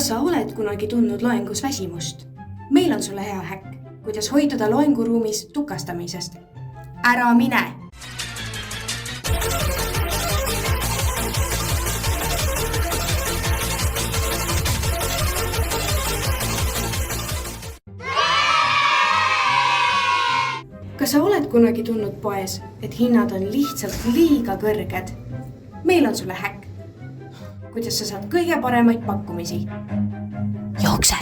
Kas sa oled kunagi tundnud loengus väsimust? Meil on sulle hea häkk, kuidas hoiduda loenguruumis tukastamisest. Ära mine! Kas sa oled kunagi tundnud poes, et hinnad on lihtsalt liiga kõrged? Meil on sulle häkk, kuidas sa saad kõige paremaid pakkumisi. Jookse!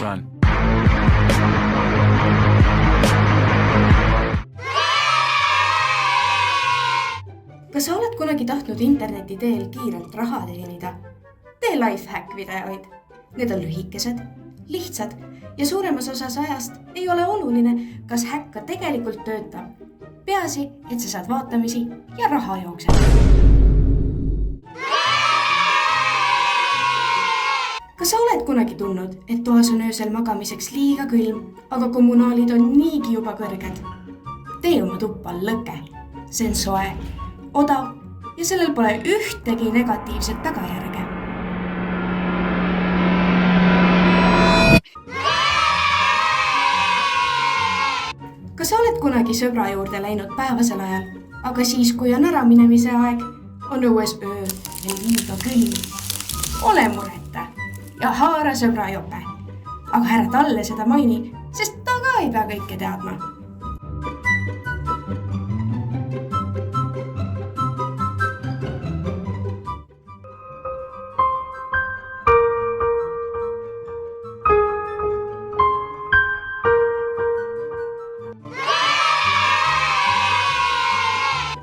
Kas sa oled kunagi tahtnud interneti teel kiirelt raha teenida? Tee lifehack videoid. Need on lühikesed, lihtsad ja suuremas osas ajast ei ole oluline, kas häkk ka tegelikult töötab. Peaasi, et sa saad vaatamisi ja raha jookseb. Kas sa oled kunagi tundnud, et toas on öösel magamiseks liiga külm, aga kommunaalid on niigi juba kõrged? Tee oma tuppa lõke. See on soe, odav ja sellel pole ühtegi negatiivset tagajärge. Kas sa oled kunagi sõbra juurde läinud päevasel ajal, aga siis, kui on ära minemise aeg, on õues öö ja liiga külm? Ole mureta ja haara sõbra jope. Aga ära talle seda maini, sest ta ka ei pea kõike teadma.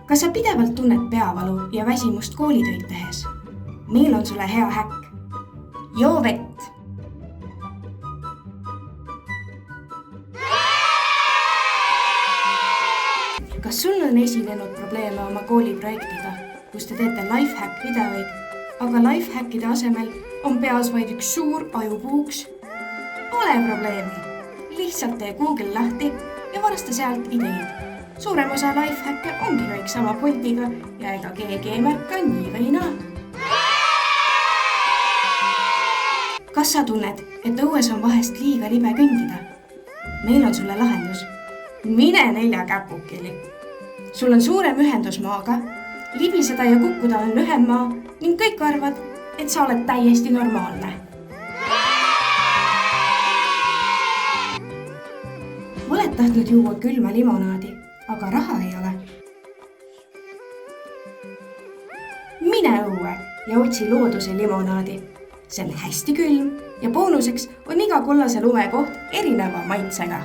Kas sa pidevalt tunned peavalu ja väsimust koolitöid tehes? Meil on sulle hea häkk. Joo vett! Kas sul on esinenud probleeme oma kooliprojektiga, kus te teete lifehack videoid, aga lifehackide asemel on peas vaid üks suur ajupuuks? Pole probleemi. Lihtsalt tee Google lahti ja varasta sealt ideid. Suurem osa lifehacke ongi kõik sama pultiga ja ega keegi ei märka nii või naa. Kas sa tunned, et õues on vahest liiga libe kõndida? Meil on sulle lahendus. Mine 4 käpukili. Sul on suurem ühendus maaga, libiseda ja kukkuda on lühem maa ning kõik arvad, et sa oled täiesti normaalne. Oled tahtnud juua külma limonaadi, aga raha ei ole? Mine õue ja otsi looduse limonaadi. See on hästi külm ja boonuseks on iga kollase lume koht erineva maitsega.